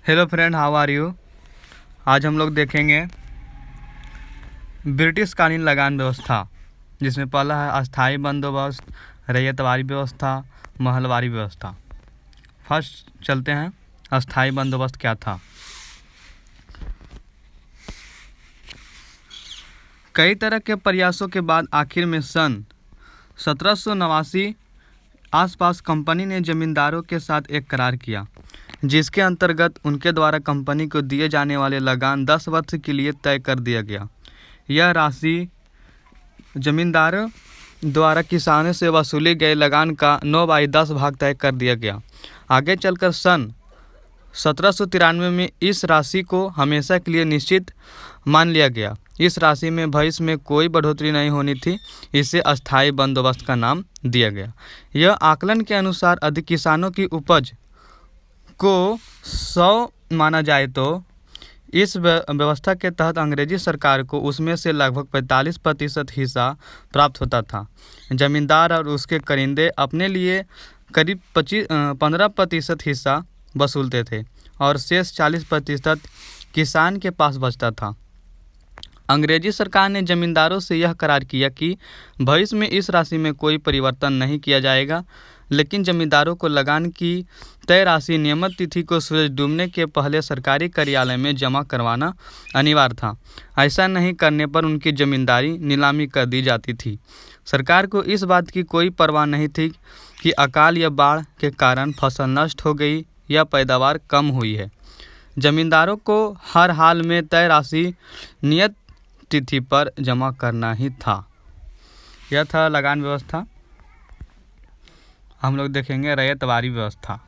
Hello friend, how are you. आज हम लोग देखेंगे ब्रिटिश कालीन लगान व्यवस्था, जिसमें पहला है अस्थाई बंदोबस्त, रैयतवारी व्यवस्था, महलवारी व्यवस्था। फर्स्ट चलते हैं, अस्थाई बंदोबस्त क्या था। कई तरह के प्रयासों के बाद आखिर में सन 1789 आसपास कंपनी ने जमींदारों के साथ एक करार किया, जिसके अंतर्गत उनके द्वारा कंपनी को दिए जाने वाले लगान 10 वर्ष के लिए तय कर दिया गया। यह राशि जमींदारों द्वारा किसानों से वसूले गए लगान का 9/10 भाग तय कर दिया गया। आगे चलकर सन 1793 में इस राशि को हमेशा के लिए निश्चित मान लिया गया। इस राशि में भविष्य में कोई बढ़ोतरी नहीं होनी थी। इसे अस्थायी बंदोबस्त का नाम दिया गया। यह आकलन के अनुसार अधिक किसानों की उपज को 100 माना जाए तो इस व्यवस्था के तहत अंग्रेजी सरकार को उसमें से लगभग 45% हिस्सा प्राप्त होता था। जमींदार और उसके करिंदे अपने लिए करीब 15% हिस्सा वसूलते थे और शेष 40% किसान के पास बचता था। अंग्रेजी सरकार ने जमींदारों से यह करार किया कि भविष्य में इस राशि में कोई परिवर्तन नहीं किया जाएगा, लेकिन जमींदारों को लगान की तय राशि नियमित तिथि को सूरज डूबने के पहले सरकारी कार्यालय में जमा करवाना अनिवार्य था। ऐसा नहीं करने पर उनकी जमींदारी नीलामी कर दी जाती थी। सरकार को इस बात की कोई परवाह नहीं थी कि अकाल या बाढ़ के कारण फसल नष्ट हो गई या पैदावार कम हुई है। जमींदारों को हर हाल में तय राशि नियत तिथि पर जमा करना ही था। यह था लगान व्यवस्था। हम लोग देखेंगे रैयतवारी व्यवस्था।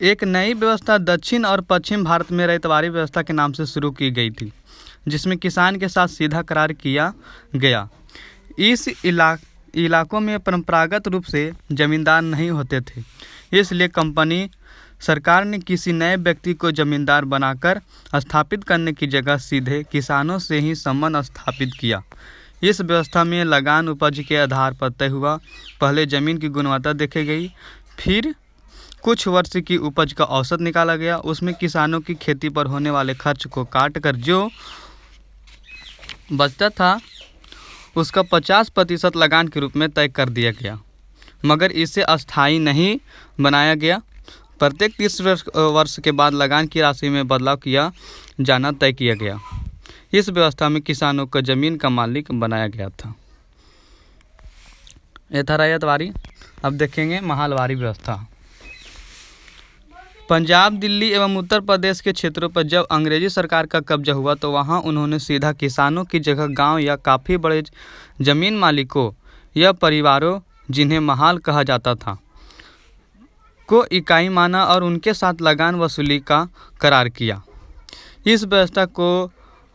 एक नई व्यवस्था दक्षिण और पश्चिम भारत में रैयतवारी व्यवस्था के नाम से शुरू की गई थी, जिसमें किसान के साथ सीधा करार किया गया। इस इलाकों में परंपरागत रूप से जमींदार नहीं होते थे, इसलिए कंपनी सरकार ने किसी नए व्यक्ति को जमींदार बनाकर स्थापित करने की जगह सीधे किसानों से ही संबंध स्थापित किया। इस व्यवस्था में लगान उपज के आधार पर तय हुआ। पहले ज़मीन की गुणवत्ता देखी गई, फिर कुछ वर्ष की उपज का औसत निकाला गया। उसमें किसानों की खेती पर होने वाले खर्च को काट कर जो बचता था उसका 50% लगान के रूप में तय कर दिया गया, मगर इसे अस्थायी नहीं बनाया गया। प्रत्येक 30 वर्ष के बाद लगान की राशि में बदलाव किया जाना तय किया गया। इस व्यवस्था में किसानों को जमीन का मालिक बनाया गया था। यह था रैयतवारी। अब देखेंगे महलवारी व्यवस्था। पंजाब, दिल्ली एवं उत्तर प्रदेश के क्षेत्रों पर जब अंग्रेजी सरकार का कब्जा हुआ तो वहां उन्होंने सीधा किसानों की जगह गांव या काफ़ी बड़े ज़मीन मालिकों या परिवारों, जिन्हें महाल कहा जाता था, को इकाई माना और उनके साथ लगान वसूली का करार किया। इस व्यवस्था को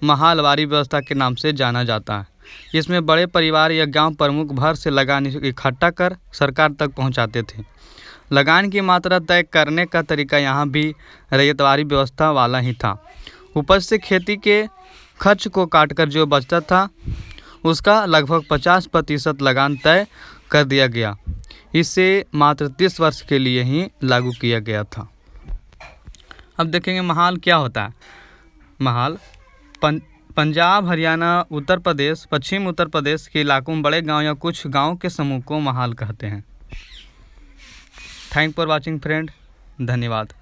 महलवारी व्यवस्था के नाम से जाना जाता है। इसमें बड़े परिवार या गांव प्रमुख भर से लगान इकट्ठा कर सरकार तक पहुंचाते थे। लगान की मात्रा तय करने का तरीका यहाँ भी रैयतवारी व्यवस्था वाला ही था। उपज से खेती के खर्च को काटकर जो बचता था उसका लगभग 50% लगान तय कर दिया गया। इसे मात्र 30 वर्ष के लिए ही लागू किया गया था। अब देखेंगे महाल क्या होता है। महाल पंजाब, हरियाणा, उत्तर प्रदेश, पश्चिम उत्तर प्रदेश के इलाकों में बड़े गांव या कुछ गांव के समूह को महाल कहते हैं। Thank for watching friend. धन्यवाद।